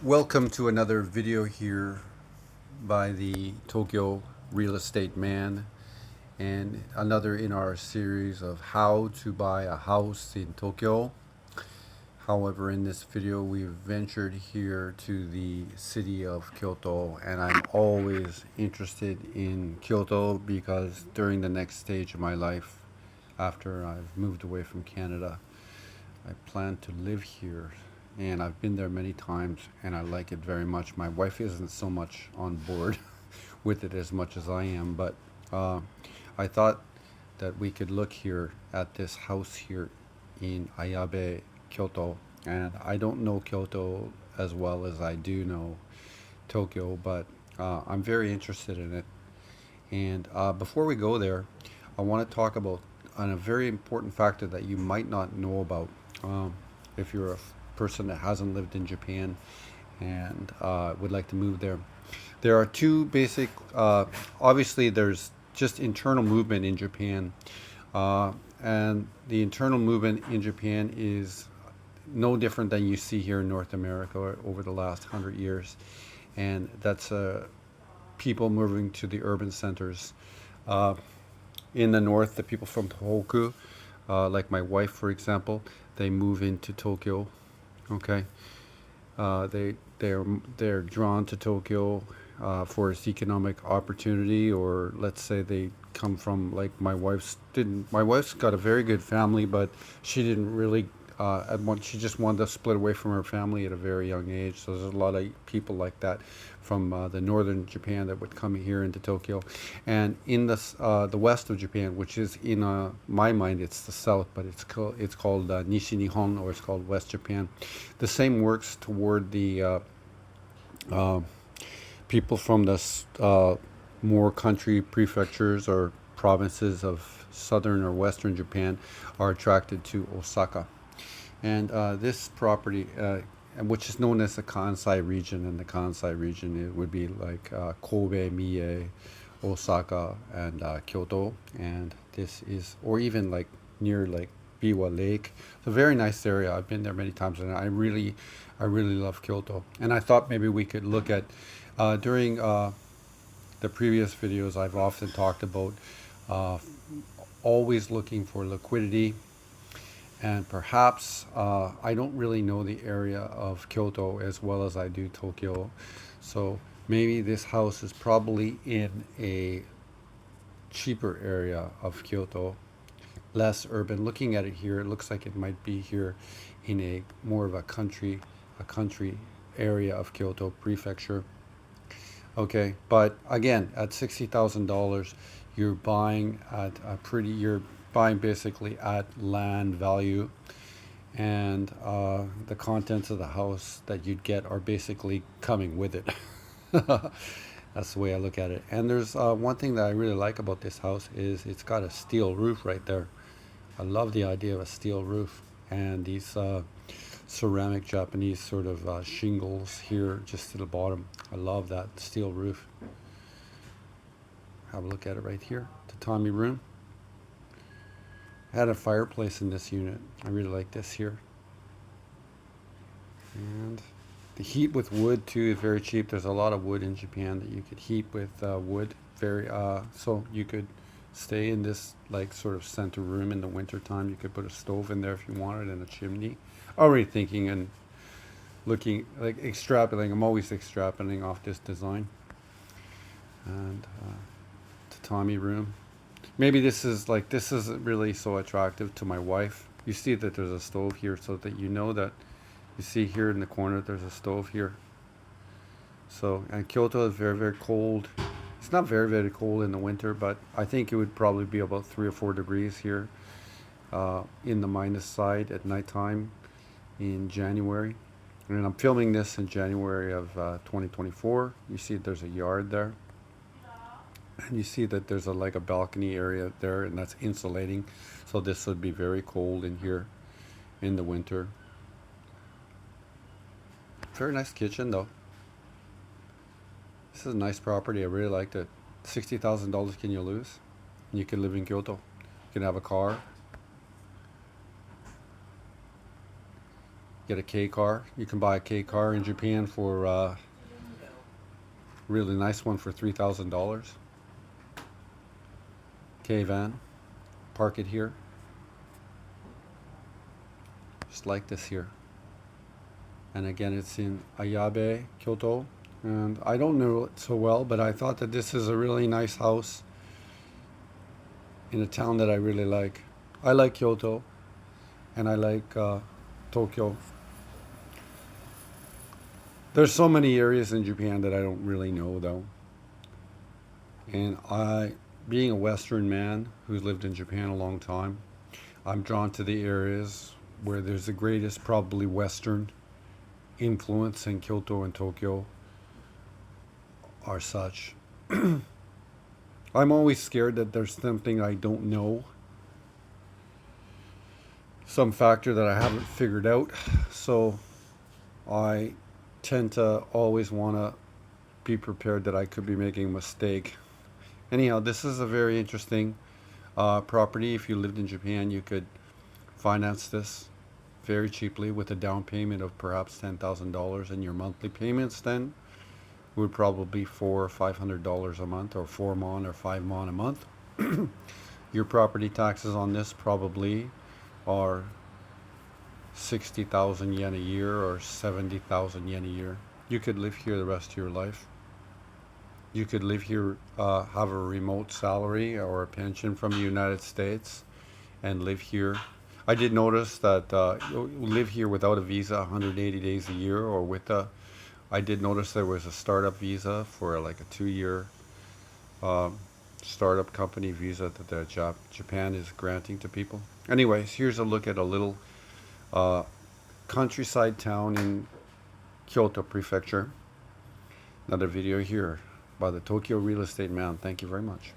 Welcome to another video here by the Tokyo Real Estate Man, and another in our series of how to buy a house in Tokyo. However, in this video, we've ventured here to the city of Kyoto, and I'm always interested in Kyoto because during the next stage of my life, after I've moved away from Canada, I plan to live here, and I've been there many times, and I like it very much. My wife isn't so much on board with it as much as I am, but uh, I thought that we could look here at this house here in Ayabe, Kyoto. And I don't know Kyoto as well as I do know Tokyo, but I'm very interested in it. And before we go there, I want to talk about on a very important factor that you might not know about um, if you're a person that hasn't lived in Japan and would like to move there. There are two basic, obviously, there's just internal movement in Japan. Uh, and the internal movement in Japan is no different than you see here in North America over the last 100 years. And that's people moving to the urban centers. Uh, in the north, the people from Tohoku, like my wife, for example, they move into Tokyo. Okay, they're drawn to Tokyo for its economic opportunity, or let's say they come from like my wife's didn't. My wife's got a very good family, but she didn't really. She just wanted to split away from her family at a very young age. So there's a lot of people like that from the northern Japan that would come here into Tokyo, and in the west of Japan, which is in my mind it's the south, but it's called Nishi Nihon, or it's called West Japan. The same works toward the uh, people from the more country prefectures or provinces of southern or western Japan are attracted to Osaka. And this property, which is known as the Kansai region, and the Kansai region, it would be like Kobe, Mie, Osaka, and Kyoto. And this is, or even like near like Biwa Lake. It's a very nice area. I've been there many times, and I really love Kyoto. And I thought maybe we could look at during the previous videos. I've often talked about uh, always looking for liquidity, and perhaps I don't really know the area of Kyoto as well as I do Tokyo. So maybe this house is probably in a cheaper area of Kyoto, less urban. Looking at it here, it looks like it might be here in a more of a country area of Kyoto prefecture. Okay, but again, at $60,000, you're buying basically at land value, and the contents of the house that you'd get are basically coming with it. That's the way I look at it. And there's one thing that I really like about this house is it's got a steel roof right there. I love the idea of a steel roof, and these ceramic Japanese sort of shingles here just to the bottom. I love that steel roof. Have a look at it right here. Tatami room. I had a fireplace in this unit. I really like this here. And the heat with wood too is very cheap. There's a lot of wood in Japan that you could heat with wood. So you could stay in this like sort of center room in the winter time. You could put a stove in there if you wanted, and a chimney. Already thinking and looking like extrapolating. I'm always extrapolating off this design. And tatami room. Maybe this isn't really so attractive to my wife. You see that there's a stove here, so that you know that you see here in the corner there's a stove here. So, and Kyoto is very, very cold. It's not very, very cold in the winter, but I think it would probably be about 3 or 4 degrees here in the minus side at nighttime in January. And I'm filming this in January of 2024. You see there's a yard there. And you see that there's like a balcony area there, and that's insulating. So this would be very cold in here in the winter. Very nice kitchen though. This is a nice property. I really liked it. $60,000 can you lose? And you can live in Kyoto. You can have a car. Get a K car. You can buy a K car in Japan for really nice one for $3,000. K van. Park it here. Just like this here. And again, it's in Ayabe, Kyoto. And I don't know it so well, but I thought that this is a really nice house in a town that I really like. I like Kyoto, and I like Tokyo. There's so many areas in Japan that I don't really know though. And being a Western man who's lived in Japan a long time, I'm drawn to the areas where there's the greatest, probably Western influence, and Kyoto and Tokyo are such. I'm always scared that there's something I don't know, some factor that I haven't figured out. So I tend to always want to be prepared that I could be making a mistake. Anyhow, this is a very interesting property. If you lived in Japan, you could finance this very cheaply with a down payment of perhaps $10,000, and your monthly payments then would probably be $400 or $500 a month, or 4 mon or 5 mon a month. Your property taxes on this probably are 60,000 yen a year or 70,000 yen a year. You could live here the rest of your life. You could live here, have a remote salary or a pension from the United States, and live here. I did notice that you live here without a visa 180 days a year, or with a. I did notice there was a startup visa for like a 2 year startup company visa that Japan is granting to people. Anyways, here's a look at a little countryside town in Kyoto Prefecture. Another video here by the Tokyo Real Estate Man. Thank you very much.